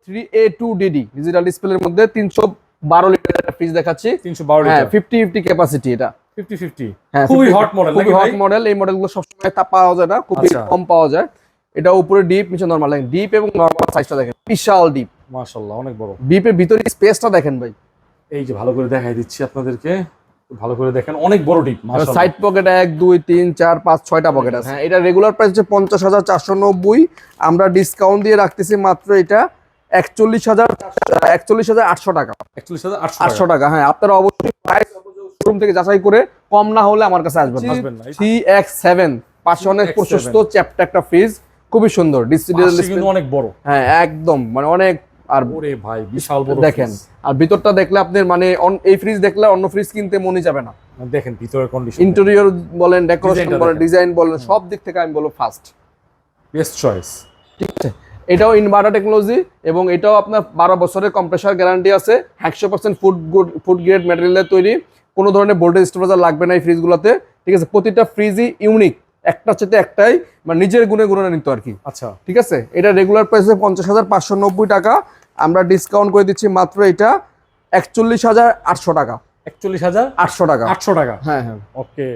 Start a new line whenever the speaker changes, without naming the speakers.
3A2DD digital ডিসপ্লের মধ্যে 312 litre fridge দেখাচ্ছি।
312
হ্যাঁ,
লিটার
50-50 ক্যাপাসিটি এটা।
50-50
হ্যাঁ,
খুবই হট মডেল
খুবই
নাকি ভাই?
Hot model. এই মডেলগুলো সবসময় তা পাওয়া যায় না, খুবই
আচ্ছা।
কম পাওয়া যায়। এটা উপরে ডিপ, নিচে নরমাল। দেখেন ডিপ এবং নরমাল সাইজটা দেখেন, বিশাল ডিপ।
মাশাআল্লাহ অনেক বড়।
ডিপের ভিতরে স্পেসটা দেখেন ভাই।
এই যে ভালো করে দেখাই দিচ্ছি আপনাদেরকে, ভালো করে দেখেন, অনেক বড় ডিপ মাশাআল্লাহ।
সাইড পকেট 1 2 3 4 5 6টা পকেট আছে। হ্যাঁ, এটা রেগুলার প্রাইস হচ্ছে 50,490। আমরা ডিসকাউন্ট দিয়ে রাখতেছি মাত্র এটা 41,800 টাকা।
41,800
টাকা। হ্যাঁ, আপনারা অবশ্যই প্রাইস শোরুম থেকে যাচাই করে কম না হলে আমার কাছে আসবেন না।
আসবেন না।
CX7 পাশে অনেক প্রশস্ত চ্যাপ্টা একটা ফ্রিজ, খুবই সুন্দর ডিজিটাল
পাশে
ডিসপ্লে।
কিন্তু অনেক বড়।
হ্যাঁ, একদম মানে অনেক। আর
ওরে ভাই বিশাল বড়
দেখেন, আর ভিতরটা দেখলে আপনার মানে এই ফ্রিজ দেখলে অন্য ফ্রিজ কিনতে মনে যাবে না।
ফ্রিজ। দেখেন ভিতরের কন্ডিশন,
ইন্টেরিয়র বলেন, ডেকোরেশন
ডিজাইনটা
বলেন,
দেখেন।
ডিজাইন বলেন, সব দিক থেকে আমি বলবো ফার্স্ট,
বেস্ট চয়েস।
ঠিক আছে। এটাও ইনভার্টার টেকনোলজি এবং এটাও আপনার 12 বছরের কম্প্রেসার গ্যারান্টি আছে। 100% ফুড গ্রেড ম্যাটেরিয়ালের তৈরি। কোনো ধরনের ভোল্টেজ স্টেবিলাইজার লাগবে না এই ফ্রিজগুলোতে, ঠিক আছে। প্রতিটা ফ্রিজই ইউনিক, একটা চেয়ে একটাই, মানে নিজের গুণে গুণে নিত আর কি।
আচ্ছা,
ঠিক আছে। এটা রেগুলার প্রাইস 50,590 টাকা, আমরা ডিসকাউন্ট করে দিচ্ছি মাত্র এটা 41,800 টাকা।
41,800
800 টাকা।
টাকা।
হ্যাঁ হ্যাঁ।
ওকে।